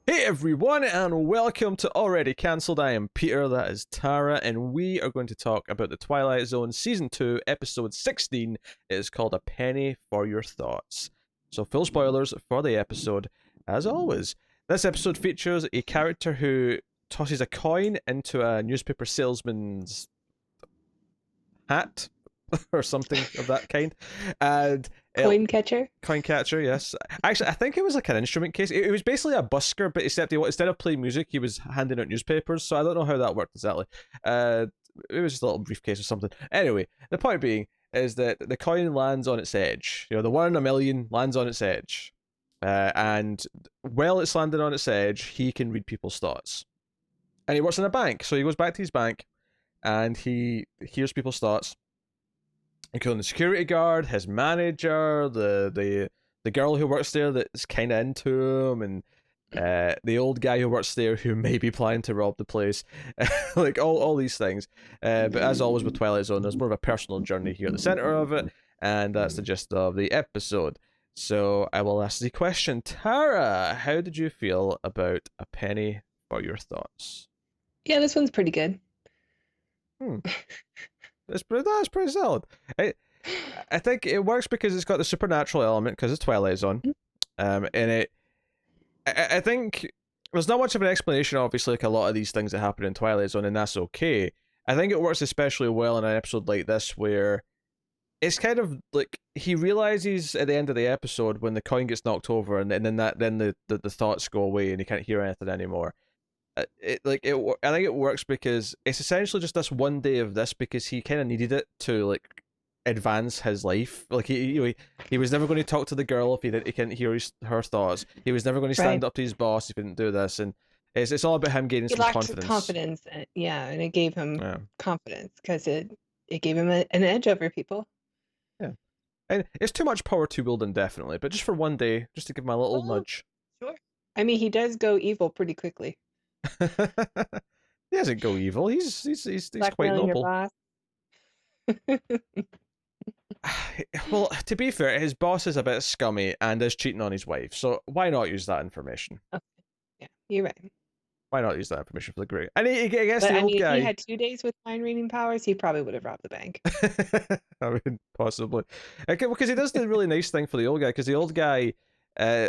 Hey everyone, and welcome to Already Cancelled. I am Peter, that is Tara, and we are going to talk about the Twilight Zone Season 2, Episode 16. It is called A Penny for Your Thoughts. So, full spoilers for the episode, as always. This episode features a character who tosses a coin into a newspaper salesman's hat, or something of that kind, and Coin catcher? Coin catcher, yes. Actually, I think it was like an instrument case. It was basically a busker, but except instead of playing music, he was handing out newspapers. So I don't know how that worked exactly. It was just a little briefcase or something. Anyway, the point being is that the coin lands on its edge. You know, the 1 in a million lands on its edge, and while it's landed on its edge, he can read people's thoughts. And he works in a bank, so he goes back to his bank, and he hears people's thoughts, including the security guard, his manager, the girl who works there that's kind of into him, and the old guy who works there who may be planning to rob the place, like all these things. But as always with Twilight Zone, there's more of a personal journey here at the center of it, and that's the gist of the episode. So I will ask the question, Tara, how did you feel about A Penny for Your Thoughts? Yeah, this one's pretty good. That's pretty solid. I think it works because it's got the supernatural element because it's Twilight Zone, and I think there's not much of an explanation, obviously, like a lot of these things that happen in Twilight Zone, and that's okay. I think it works especially well in an episode like this where it's kind of like he realizes at the end of the episode when the coin gets knocked over, and then the thoughts go away and he can't hear anything anymore. I think it works because it's essentially just this one day of this because he kind of needed it to like advance his life. Like he was never going to talk to the girl if he couldn't hear her thoughts. He was never going to stand up to his boss if he didn't do this, and it's all about him gaining some confidence. Yeah, and it gave him confidence because it gave him an edge over people. Yeah, and it's too much power to wield indefinitely, but just for one day, just to give him a little nudge. Sure. I mean, he does go evil pretty quickly. He doesn't go evil. He's quite noble. Well, to be fair, his boss is a bit scummy and is cheating on his wife, so why not use that information? Okay. Yeah, you're right. Why not use that information for the great? And I guess the old guy. If he had 2 days with mind reading powers, he probably would have robbed the bank. I mean, possibly. Because he does the really nice thing for the old guy, because the old guy,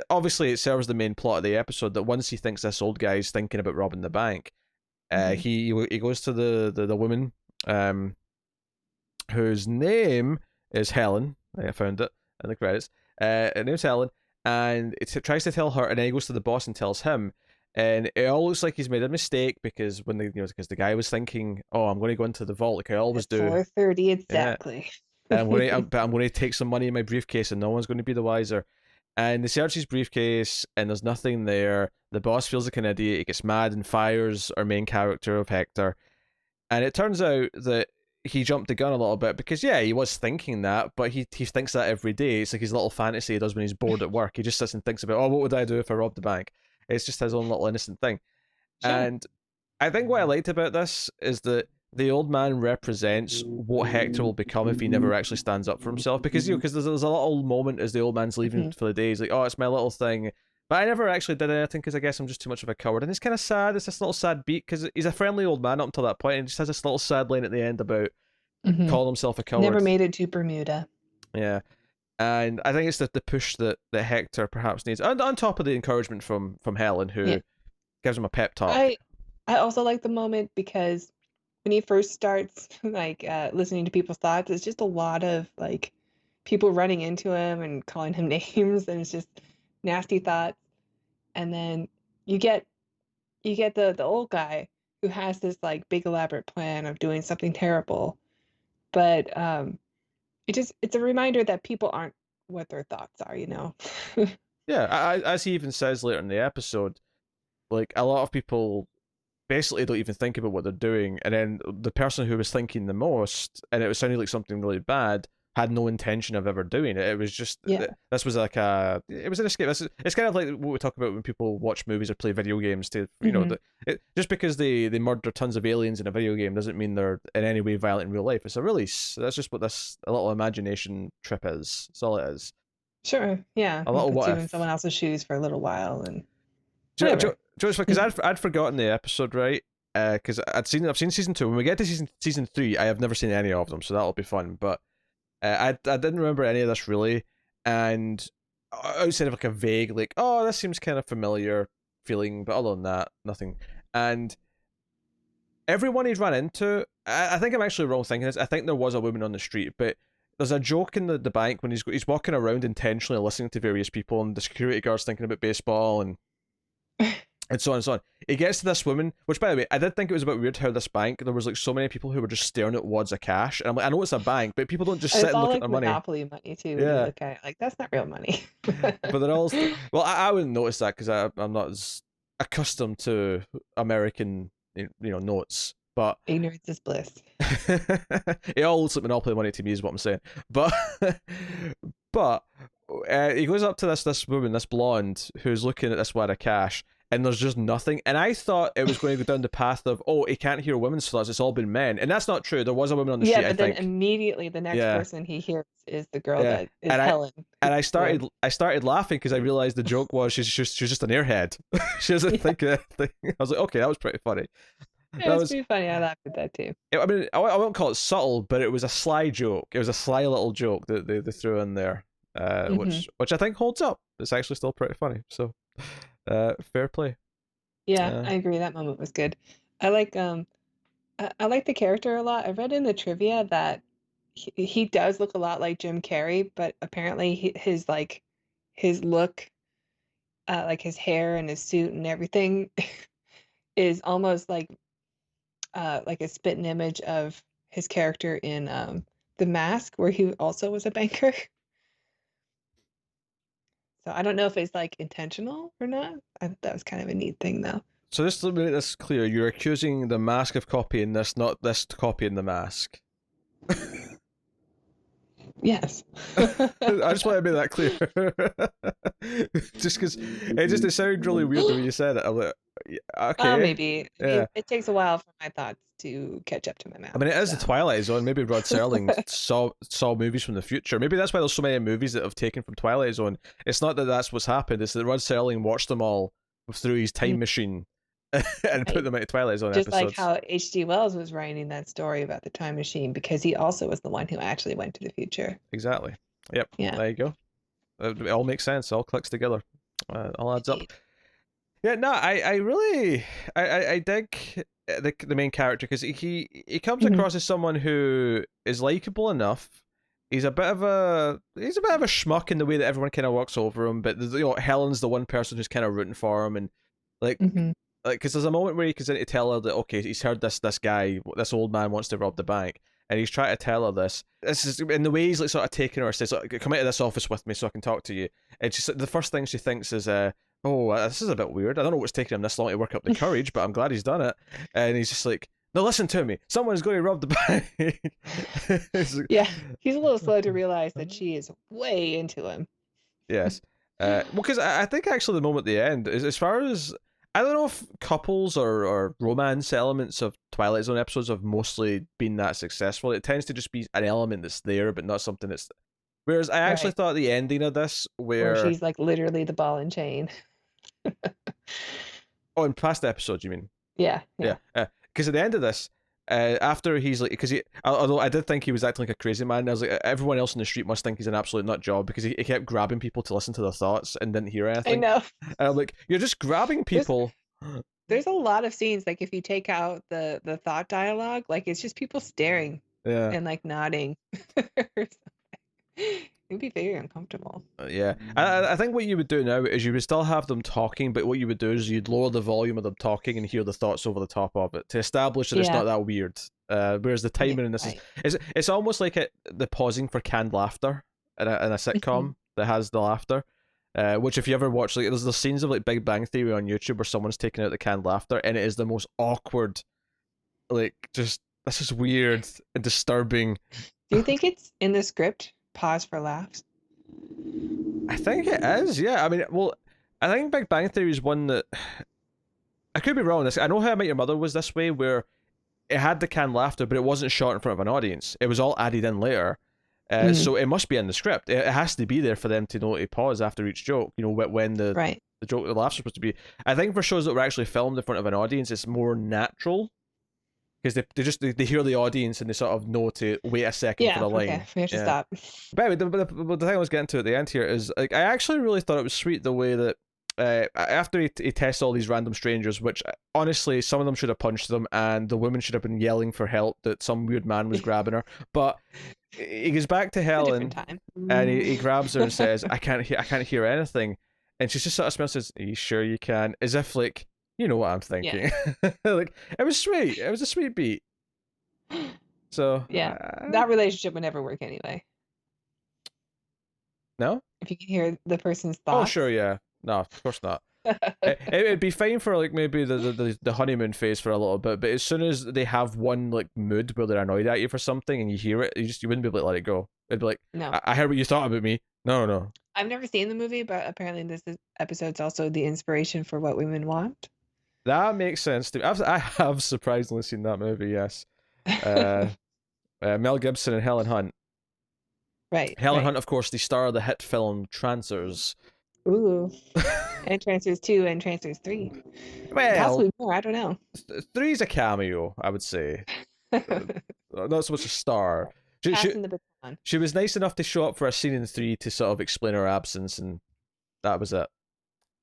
obviously it serves the main plot of the episode that once he thinks this old guy's thinking about robbing the bank, he goes to the woman, whose name is Helen. I found it in the credits. Her name's Helen, and it tries to tell her, and then he goes to the boss and tells him, and it all looks like he's made a mistake because because the guy was thinking, oh, I'm going to go into the vault like I always do. 4:30 exactly. Yeah. I'm going to take some money in my briefcase, and no one's going to be the wiser. And they search his briefcase, and there's nothing there. The boss feels like an idiot. He gets mad and fires our main character of Hector. And it turns out that he jumped the gun a little bit because, yeah, he was thinking that, but he thinks that every day. It's like his little fantasy he does when he's bored at work. He just sits and thinks about, oh, what would I do if I robbed the bank? It's just his own little innocent thing. Sure. And I think what I liked about this is that the old man represents what Hector will become if he never actually stands up for himself. Because there's a little moment as the old man's leaving for the day. He's like, oh, it's my little thing. But I never actually did anything because I guess I'm just too much of a coward. And it's kind of sad. It's this little sad beat because he's a friendly old man up until that point, and he just has this little sad line at the end about calling himself a coward. Never made it to Bermuda. Yeah. And I think it's the push that Hector perhaps needs, and on top of the encouragement from Helen, who gives him a pep talk. I also like the moment because when he first starts listening to people's thoughts, it's just a lot of like people running into him and calling him names, and it's just nasty thoughts. And then you get the old guy who has this like big elaborate plan of doing something terrible, but it's a reminder that people aren't what their thoughts are, Yeah, as he even says later in the episode, like a lot of people basically don't even think about what they're doing, and then the person who was thinking the most, and it was sounding like something really bad, had no intention of ever doing it. It was just this was like it was an escape. It's kind of like what we talk about when people watch movies or play video games. To just because they murder tons of aliens in a video game doesn't mean they're in any way violent in real life. It's a release. That's just what a little imagination trip is. That's all it is. Sure. Yeah. A little puts you in someone else's shoes for a little while, and do Just because I'd forgotten the episode, right? Because I've seen season 2. When we get to season 3, I have never seen any of them, so that'll be fun. But I didn't remember any of this really, and outside of like a vague like, oh, this seems kind of familiar feeling, but other than that, nothing. And everyone he's run into, I think I'm actually wrong thinking this. I think there was a woman on the street, but there's a joke in the bank when he's walking around intentionally listening to various people, and the security guard's thinking about baseball and so on and so on. He gets to this woman, which, by the way, I did think it was a bit weird how this bank, there was like so many people who were just staring at wads of cash. And I'm like, I know it's a bank, but people don't just sit and look at their money. Monopoly money too. When you look at it, like, that's not real money. But they're all, well, I wouldn't notice that because I'm not as accustomed to American, notes. But ignorance is bliss. It all looks like Monopoly money to me, is what I'm saying. But he goes up to this woman, this blonde, who's looking at this wad of cash, and there's just nothing. And I thought it was going to go down the path of, oh, he can't hear women's thoughts, it's all been men. And that's not true. There was a woman on the street, but then immediately the next person he hears is the girl that is Helen. And I started laughing because I realized the joke was she's just an airhead. She doesn't think anything. I was like, okay, that was pretty funny. Yeah, it was pretty funny. I laughed at that too. I mean, I won't call it subtle, but it was a sly joke. It was a sly little joke that they threw in there, which I think holds up. It's actually still pretty funny. So, fair play. Yeah, I agree. That moment was good. I like the character a lot. I read in the trivia that he does look a lot like Jim Carrey, but apparently his look, like his hair and his suit and everything, is almost like a spitting image of his character in The Mask, where he also was a banker. So I don't know if it's like intentional or not. That was kind of a neat thing, though. So just to make this clear, you're accusing The Mask of copying this, not this copying The Mask. Yes. I just want to make that clear. Just because it sounded really weird when you said it. I'm like, okay. Maybe. Yeah. It takes a while for my thoughts to catch up to my mouth. I mean, it is the Twilight Zone. Maybe Rod Serling saw movies from the future. Maybe that's why there's so many movies that have taken from Twilight Zone. It's not that that's what's happened. It's that Rod Serling watched them all through his time machine and put them into Twilight Zone just episodes. Just like how H.G. Wells was writing that story about the time machine, because he also was the one who actually went to the future. Exactly. Yep. Yeah. There you go. It all makes sense. It all clicks together. All adds up. Yeah, no, I really dig the main character, because he comes across as someone who is likable enough. He's a bit of a schmuck in the way that everyone kind of walks over him, but Helen's the one person who's kind of rooting for him, and like because there's a moment where he goes in to tell her that, okay, he's heard this old man wants to rob the bank, and he's trying to tell her this is in the way he's like sort of taking her, says, come into this office with me so I can talk to you, and the first thing she thinks is this is a bit weird. I don't know what's taking him this long to work up the courage, but I'm glad he's done it. And he's just like, no, listen to me. Someone's going to rob the bank. Yeah, he's a little slow to realize that she is way into him. Yes. Well, because I think actually the moment at the end is, as far as, I don't know if couples or romance elements of Twilight Zone episodes have mostly been that successful. It tends to just be an element that's there, but not something that's... Whereas I actually thought the ending of this, where she's like literally the ball and chain. Oh, in past episodes, you mean? Yeah. Because at the end of this, after he's like, although I did think he was acting like a crazy man, I was like, everyone else in the street must think he's an absolute nut job, because he kept grabbing people to listen to their thoughts and didn't hear anything. I know. And I'm like, you're just grabbing people. There's a lot of scenes, like if you take out the thought dialogue, like it's just people staring and like nodding. It'd be very uncomfortable. Yeah. I think what you would do now is you would still have them talking, but what you would do is you'd lower the volume of them talking and hear the thoughts over the top of it to establish that it's not that weird. Whereas the timing in this is it's almost like the pausing for canned laughter in a sitcom that has the laughter. Which, if you ever watch, like, there's the scenes of like Big Bang Theory on YouTube where someone's taking out the canned laughter, and it is the most awkward, like, just, this is weird and disturbing. Do you think it's in the script? Pause for laughs. I think it is, yeah. I mean, well, I think Big Bang Theory is one that, I could be wrong on this. I know How I Met Your Mother was this way, where it had the canned laughter, but it wasn't shot in front of an audience. It was all added in later. So it must be in the script. It has to be there for them to know to pause after each joke. You know, when the Right. the joke, the laughs are supposed to be. I think for shows that were actually filmed in front of an audience, it's more natural because they hear the audience and they sort of know to wait a second for Yeah. the Okay. line. We have to Yeah. stop. But anyway, the thing I was getting to at the end here is like I actually really thought it was sweet the way that after he tests all these random strangers, which honestly some of them should have punched them, and the woman should have been yelling for help that some weird man was grabbing her. But he goes back to It's a different Helen time. and he grabs her and says, I can't hear anything," and she just sort of smiles and says, "Are you sure you can?" As if like you know what I'm thinking. Like it was sweet. It was a sweet beat. So Yeah, that relationship would never work anyway. No? If you can hear the person's Oh thoughts. sure, yeah. No, of course not. It'd be fine for like maybe the honeymoon phase for a little bit, but as soon as they have one like mood where they're annoyed at you for something and you hear it, you wouldn't be able to let it go. It'd be like, No. I heard what you thought about me. No. I've never seen the movie, but apparently episode's also the inspiration for What Women Want. That makes sense to me. I have surprisingly seen that movie. Yes. Mel Gibson and Helen Hunt. Right. Helen Hunt, of course, the star of the hit film Trancers. Ooh. And Trancers 2 and Trancers 3. Well, possibly more. I don't know. 3's a cameo, I would say. Not so much a star. Passing the baton. She was nice enough to show up for a scene in 3 to sort of explain her absence, and that was it.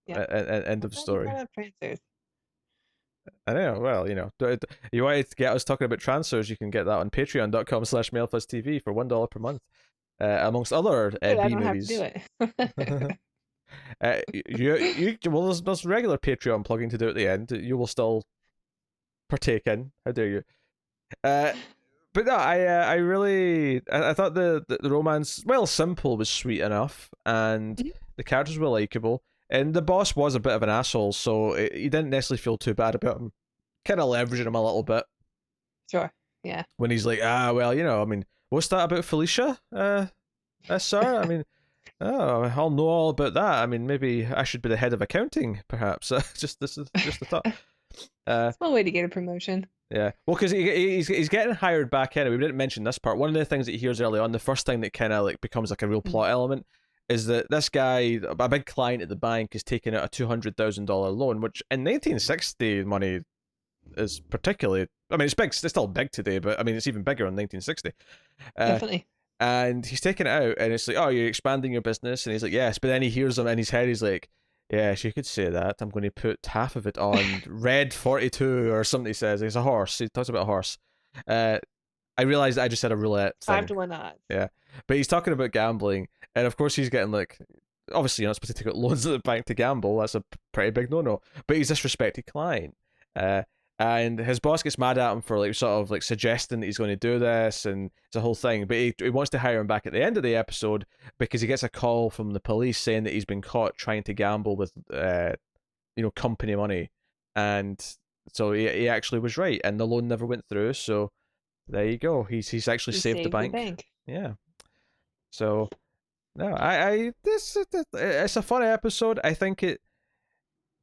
Yeah. End of story. Trancers. I know. Well, you know, you wanted to get us talking about Trancers, you can get that on patreon.com/MailFuzzTV for $1 per month, amongst other B movies. I don't have to do it. Well, there's regular Patreon plugging to do at the end. You will still partake in. How dare you? But no, I really I thought the romance, well, simple, was sweet enough, and the characters were likable, and the boss was a bit of an asshole, so you didn't necessarily feel too bad about him. Kind of leveraging him a little bit. Sure. Yeah. When he's like, well, you know, I mean, what's that about Felicia? Sir, I mean, I'll know all about that. I mean, maybe I should be the head of accounting, perhaps. This is just a thought. It's one way to get a promotion. Yeah, well, because he's getting hired back anyway. We didn't mention this part. One of the things that he hears early on, the first thing that kind of like becomes like a real plot element, is that this guy, a big client at the bank, is taking out a $200,000 loan, which in 1960 money is particularly. I mean, it's big. It's still big today, but I mean, it's even bigger in 1960. Definitely. And he's taking it out, and it's like, "Oh, you're expanding your business," and he's like, "Yes," but then he hears him in his head. He's like, "Yes, you could say that. I'm going to put half of it on Red 42 or something." He says it's a horse. He talks about a horse. I realized I just said a roulette thing. 5 to 1 odds. Yeah, but he's talking about gambling, and of course he's getting like, obviously you're not supposed to take out loans at the bank to gamble. That's a pretty big no-no. But he's a disrespected client. And his boss gets mad at him for like sort of like suggesting that he's going to do this, and it's a whole thing. But he wants to hire him back at the end of the episode because he gets a call from the police saying that he's been caught trying to gamble with company money, and so he actually was right, and the loan never went through. So there you go. He's actually saved the bank. Yeah. So no, it's a fun episode. I think it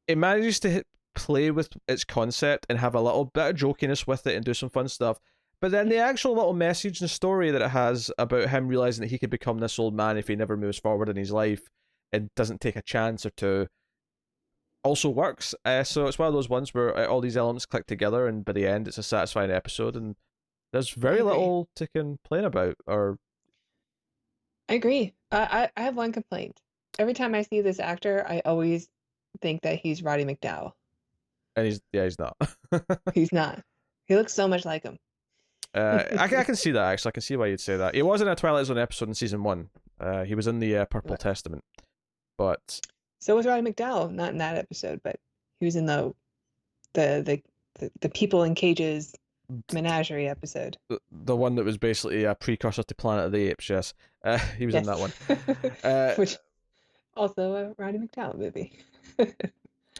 manages to play with its concept and have a little bit of jokiness with it and do some fun stuff, but then the actual little message and story that it has about him realizing that he could become this old man if he never moves forward in his life and doesn't take a chance or two also works. So it's one of those ones where all these elements click together, and by the end it's a satisfying episode, and there's very little to complain about. Or I agree. I have one complaint. Every time I see this actor, I always think that he's Roddy McDowall. And he's not. He's not. He looks so much like him. I can see that, actually. I can see why you'd say that. He was in a Twilight Zone episode in season 1. He was in the Purple Testament. But so was Roddy McDowall, not in that episode, but he was in the people in cages menagerie episode. The one that was basically a precursor to Planet of the Apes, yes. He was in that one. Which also a Roddy McDowall movie.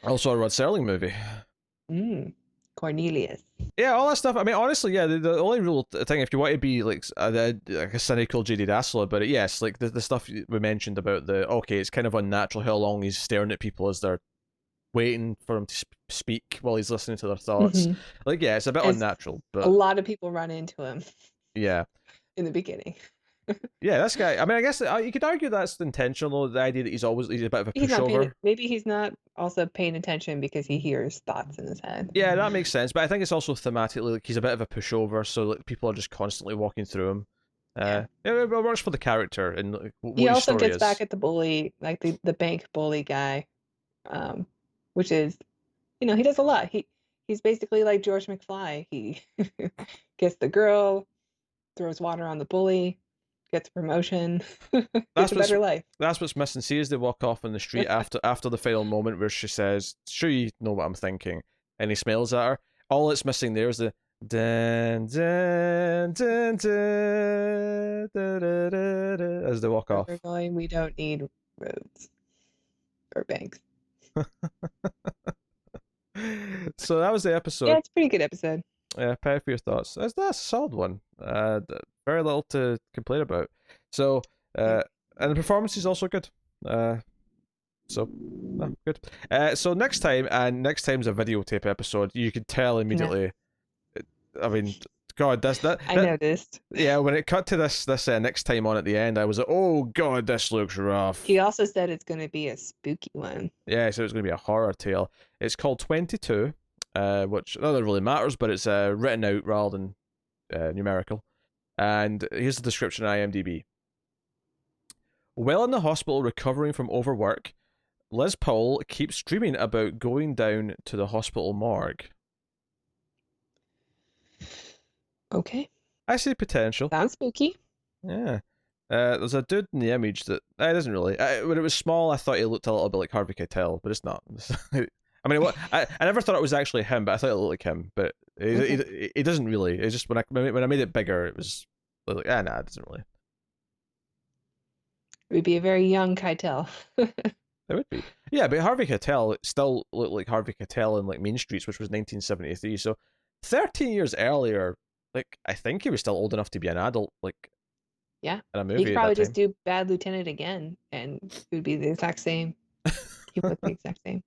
Also a Rod Serling movie. Cornelius. Yeah, all that stuff. I mean, honestly, yeah, the only real thing, if you want to be like a cynical JD Dassler about it, yes, like the stuff we mentioned about it's kind of unnatural how long he's staring at people as they're waiting for him to speak while he's listening to their thoughts. Like, yeah, it's a bit unnatural, but a lot of people run into him. Yeah. In the beginning. Yeah, this guy. I mean, I guess you could argue that's intentional. The idea that he's a bit of a He's not paying pushover. it. Maybe he's not also paying attention because he hears thoughts in his head. Yeah, that makes sense. But I think it's also thematically like he's a bit of a pushover, so like, people are just constantly walking through him. Yeah. Yeah, it works for the character and like, He what his also story gets back is. at the bully, like the bank bully guy, which is, he does a lot. He's basically like George McFly. He gets the girl, throws water on the bully, gets a promotion, gets That's a what's better life. that's what's missing. See, as they walk off on the street after the final moment where she says, "Sure, you know what I'm thinking," and he smiles at her. All it's missing there is the dun, dun, dun, dun, dun, dun, dun, dun, as they walk Where off. we're going, we don't need roads or banks. So that was the Yeah, episode. it's a pretty good episode. Yeah, pay for your thoughts. That's a solid one. Very little to complain about. So, Yeah. and the performance is also good. So no, good. So next time, and next time's a videotape episode. You could tell No, immediately. I mean, God, I noticed. yeah. When it cut to this next time on at the end, I was like, oh God, this looks rough. He also said it's going to be a spooky one. Yeah, so it's going to be a horror tale. It's called 22, which not that really matters, but it's written out rather than numerical. And here's the description on IMDb. While in the hospital recovering from overwork, Liz Powell keeps dreaming about going down to the hospital morgue. Okay. I see potential. Sounds spooky. Yeah. There's a dude in the image that it doesn't really. When it was small, I thought he looked a little bit like Harvey Keitel, but it's not. I mean, I never thought it was actually him, but I thought it looked like him. But he doesn't really. It's just when I made it bigger, it was like, nah, it doesn't really. It would be a very young Keitel. It would be. Yeah, but Harvey Keitel still looked like Harvey Keitel in like Main Streets, which was 1973. So 13 years earlier, like I think he was still old enough to be an adult, like Yeah. in a He movie could at probably that just time. do Bad Lieutenant again, and it would be the exact same. He would look the exact same.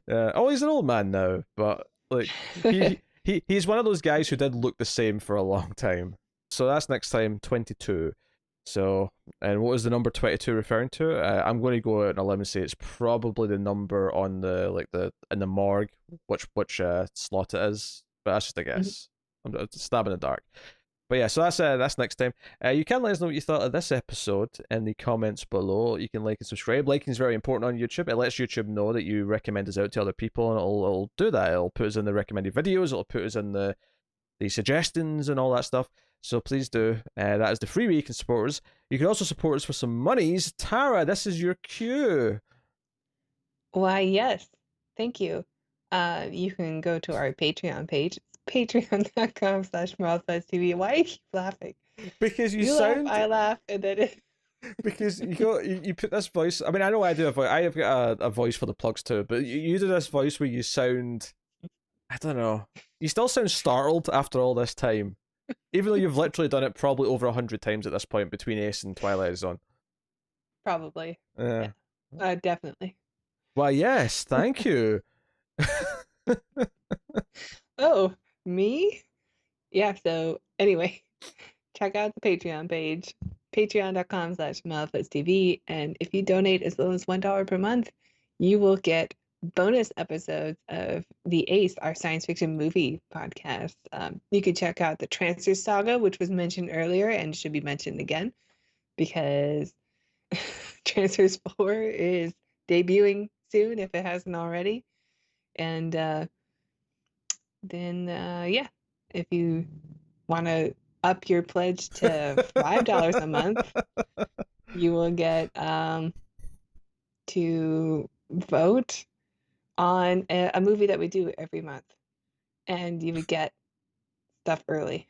Oh, he's an old man now, but like he's one of those guys who did look the same for a long time. So that's next time 22. So, and what was the number 22 referring to? I'm going to go out on a limb and say it's probably the number on the in the morgue, which slot it is. But that's just a guess. I'm just stabbing in the dark. But yeah, so that's next time. You can let us know what you thought of this episode in the comments below. You can like and subscribe. Liking is very important on YouTube. It lets YouTube know that you recommend us out to other people, and it'll do that. It'll put us in the recommended videos. It'll put us in the suggestions and all that stuff. So please do. That is the free way you can support us. You can also support us for some monies. Tara, this is your cue. Why, yes. Thank you. You can go to our Patreon page. Patreon.com/MouthFuzzTV. Why do you keep laughing? Because you laugh, sound. I laugh, and then it. Because you put this voice. I mean, I know I do a voice. I have got a voice for the plugs too, but you do this voice where you sound. I don't know. You still sound startled after all this time, even though you've literally done it probably over 100 times at this point between Ace and Twilight Zone. Probably. Yeah. Definitely. Why, yes, thank you. Oh, me? Yeah, so anyway, check out the Patreon page, patreon.com/MouthFuzzTV, and if you donate as little as $1 per month, you will get bonus episodes of The Ace, our science fiction movie podcast. You can check out the Transfer Saga, which was mentioned earlier and should be mentioned again, because Transfers 4 is debuting soon, if it hasn't already. And then, yeah, if you want to up your pledge to $5 a month, you will get to vote on a movie that we do every month, and you would get stuff early.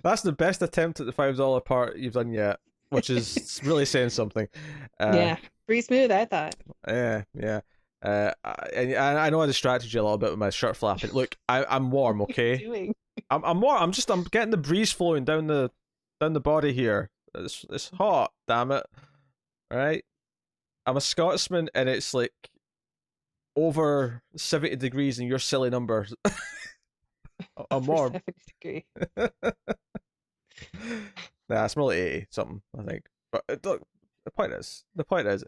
That's the best attempt at the $5 part you've done yet, which is really saying something. Yeah, pretty smooth, I thought. Yeah. I know I distracted you a little bit with my shirt flapping. Look, I'm warm, okay? Doing? I'm warm. I'm getting the breeze flowing down the body here. It's hot, damn it. All right. I'm a Scotsman, and it's like over 70 degrees in your silly numbers. I'm warm. 70 degree. Nah, it's more like 80 something, I think. But look, the point is,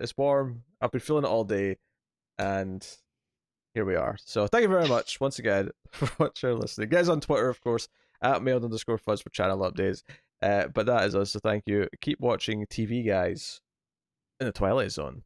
it's warm. I've been feeling it all day, and here we are. So thank you very much once again for watching and listening. Guys on Twitter, of course, at mailed_fuzz for channel updates. But that is us, so thank you. Keep watching TV, guys, in the Twilight Zone.